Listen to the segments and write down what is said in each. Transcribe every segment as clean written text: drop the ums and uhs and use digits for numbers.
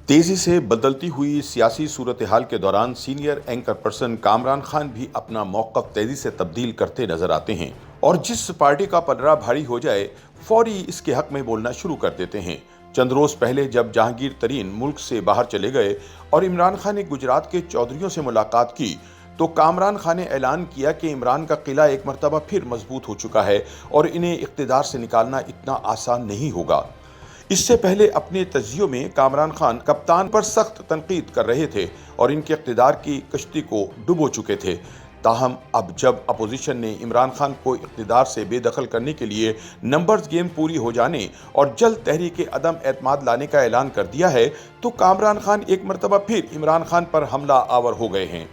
तेजी से बदलती हुई सियासी सूरत-ए-हाल के दौरान senior anchor person Kamran Khan भी अपना मौक़िफ़ तेजी से तब्दील करते नजर आते हैं और जिस पार्टी का पलड़ा भारी हो जाए फौरी इसके हक में बोलना शुरू कर देते हैं। चंद रोज पहले जब जहांगीर तरीन मुल्क से बाहर चले गए और इमरान खान ने गुजरात के चौधरियों से मुलाकात की तो कामरान खान ने ऐलान किया कि इमरान का किला एक मरतबा फिर मजबूत हो चुका है और इन्हें इख्तिदार से निकालना इतना आसान नहीं होगा। इससे पहले अपने तज्जियों में कामरान खान कप्तान पर सख्त तनकीद कर रहे थे और इनके इख्तिदार की कश्ती को डुबो चुके थे। ताहम अब जब अपोजिशन ने इमरान खान को इख्तिदार से बेदखल करने के लिए नंबर्स गेम पूरी हो जाने और जल्द तहरीक अदम एतमाद लाने का ऐलान कर दिया है तो कामरान खान एक मरतबा फिर इमरान खान पर हमला आवर हो गए हैं।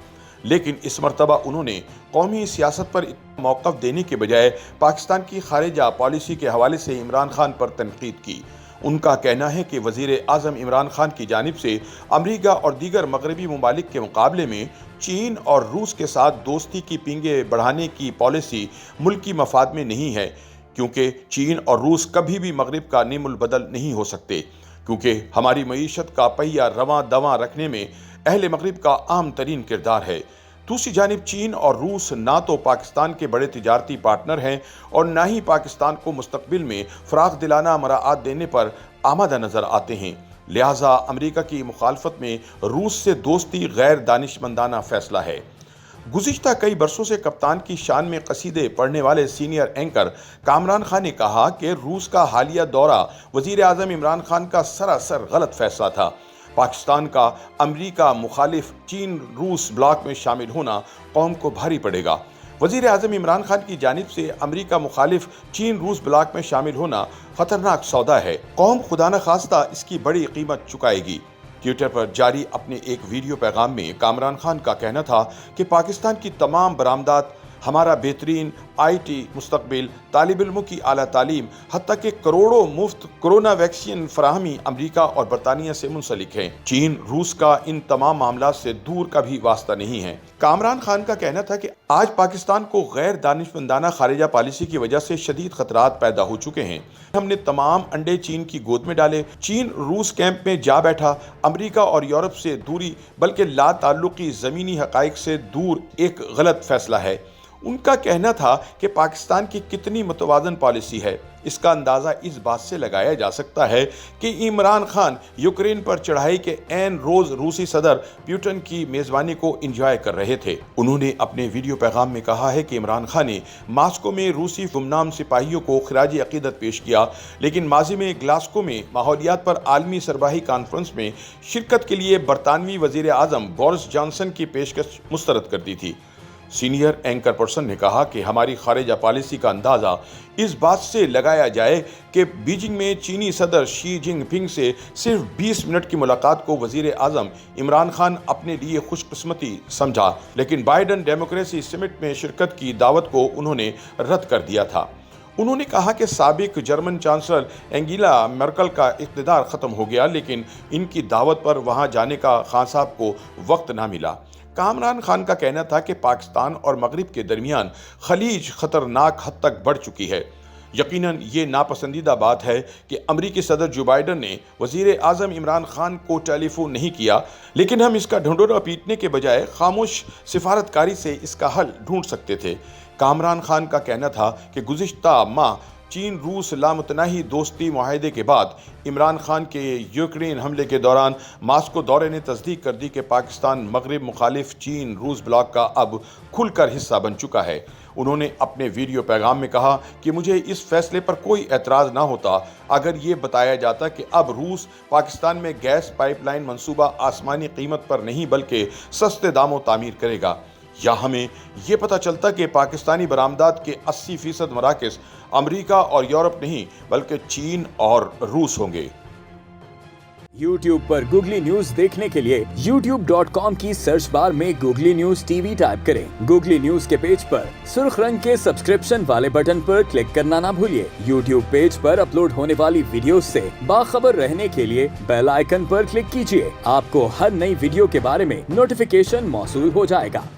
लेकिन इस मरतबा उन्होंने कौमी सियासत पर मौक़िफ़ देने के बजाय पाकिस्तान की खारिजा पॉलिसी के हवाले से इमरान खान पर तनकीद की। उनका कहना है कि वज़ीर आज़म इमरान खान की जानिब से अमरीका और दीगर मगरबी ममालिक के मुकाबले में चीन और रूस के साथ दोस्ती की पींगे बढ़ाने की पॉलिसी मुल्की मफाद में नहीं है, क्योंकि चीन और रूस कभी भी मगरिब का निमुल बदल नहीं हो सकते, क्योंकि हमारी मईशत का पहिया रवां दवां रखने में अहले मगरिब का आम तरीन किरदार है। दूसरी जानिब चीन और रूस ना तो पाकिस्तान के बड़े तिजारती पार्टनर हैं और ना ही पाकिस्तान को मुस्तकबिल में फराख दिलाना मराआत देने पर आमादा नज़र आते हैं। लिहाजा अमरीका की मुखालफत में रूस से दोस्ती गैर दानिशमंदाना फैसला है। गुज़िश्ता कई बरसों से कप्तान की शान में कसीदे पढ़ने वाले सीनियर एंकर कामरान खान ने कहा कि रूस का हालिया दौरा वज़ीर आज़म इमरान खान का सरासर गलत फैसला था। पाकिस्तान का अमरीका मुखालिफ चीन रूस ब्लॉक में शामिल होना कौम को भारी पड़ेगा। वज़ीर आज़म इमरान खान की जानिब से अमरीका मुखालिफ चीन रूस ब्लॉक में शामिल होना खतरनाक सौदा है। कौम खुदा न खास्ता इसकी बड़ी कीमत चुकाएगी। ट्विटर पर जारी अपने एक वीडियो पैगाम में कामरान खान का कहना था कि पाकिस्तान की तमाम बरामदात, हमारा बेहतरीन IT मुस्तकबिल, तालिब इल्मों की आला तालीम, हत्ता कि करोड़ों मुफ्त कोरोना वैक्सीन फराहमी अमरीका और बरतानिया से मुंसलिक है। चीन रूस का इन तमाम मामला से दूर का भी वास्ता नहीं है। कामरान खान का कहना था कि आज पाकिस्तान को गैर दानिशमंदाना खारिजा पॉलिसी की वजह से शदीद खतरात पैदा हो चुके हैं। हमने तमाम अंडे चीन की गोद में डाले। चीन रूस कैंप में जा बैठा। अमरीका और यूरोप से दूरी बल्कि ला ताल्लुकी ज़मीनी हक़ाइक़ से दूर एक गलत फैसला है। उनका कहना था कि पाकिस्तान की कितनी मुतवाज़न पॉलिसी है, इसका अंदाज़ा इस बात से लगाया जा सकता है कि इमरान खान यूक्रेन पर चढ़ाई के ऐन रोज़ रूसी सदर पुतिन की मेज़बानी को इंजॉय कर रहे थे। उन्होंने अपने वीडियो पैगाम में कहा है कि इमरान खान ने मास्को में रूसी गुमनाम सिपाहियों को खिराज अक़ीदत पेश किया, लेकिन माजी में ग्लास्को में माहौलियात पर आलमी सरबराही कॉन्फ्रेंस में शिरकत के लिए बरतानवी वज़ीर आज़म बोरिस जॉनसन की पेशकश मुस्तरद कर दी थी। सीनियर एंकर पर्सन ने कहा कि हमारी खारिजा पॉलिसी का अंदाज़ा इस बात से लगाया जाए कि बीजिंग में चीनी सदर शी जिनपिंग से सिर्फ 20 मिनट की मुलाकात को वज़ीर आज़म इमरान खान अपने लिए खुशकिस्मती समझा, लेकिन बाइडन डेमोक्रेसी समिट में शिरकत की दावत को उन्होंने रद्द कर दिया था। उन्होंने कहा कि साबिक जर्मन चांसलर एंगेला मर्केल का इक़्तिदार ख़त्म हो गया, लेकिन इनकी दावत पर वहाँ जाने का खान साहब को वक्त ना मिला। कामरान खान का कहना था कि पाकिस्तान और मगरिब के दरमियान खलीज खतरनाक हद तक बढ़ चुकी है। यकीनन ये नापसंदीदा बात है कि अमरीकी सदर जो बाइडन ने वज़ीर आज़म इमरान खान को टेलीफोन नहीं किया, लेकिन हम इसका ढिंढोरा पीटने के बजाय खामोश सिफारतकारी से इसका हल ढूंढ सकते थे। कामरान खान का कहना था कि गुज़िश्ता माह चीन रूस लामुतनाही दोस्ती मुआहदे के बाद इमरान खान के यूक्रेन हमले के दौरान मास्को दौरे ने तस्दीक कर दी कि पाकिस्तान मगरिब मुखालिफ चीन रूस ब्लॉक का अब खुलकर हिस्सा बन चुका है। उन्होंने अपने वीडियो पैगाम में कहा कि मुझे इस फैसले पर कोई एतराज़ ना होता अगर ये बताया जाता कि अब रूस पाकिस्तान में गैस पाइपलाइन मंसूबा आसमानी कीमत पर नहीं बल्कि सस्ते दामों तामीर करेगा, या हमें ये पता चलता कि पाकिस्तानी बरामदात के 80% मराकज़ अमरीका और यूरोप नहीं बल्कि चीन और रूस होंगे। YouTube पर गूगली न्यूज देखने के लिए youtube.com की सर्च बार में गूगली न्यूज TV टाइप करें। गूगली न्यूज के पेज पर सुर्ख रंग के सब्सक्रिप्शन वाले बटन पर क्लिक करना ना भूलिए। YouTube पेज पर अपलोड होने वाली वीडियोस से बाखबर रहने के लिए बेल आइकन पर क्लिक कीजिए। आपको हर नई वीडियो के बारे में नोटिफिकेशन मौसूल हो जाएगा।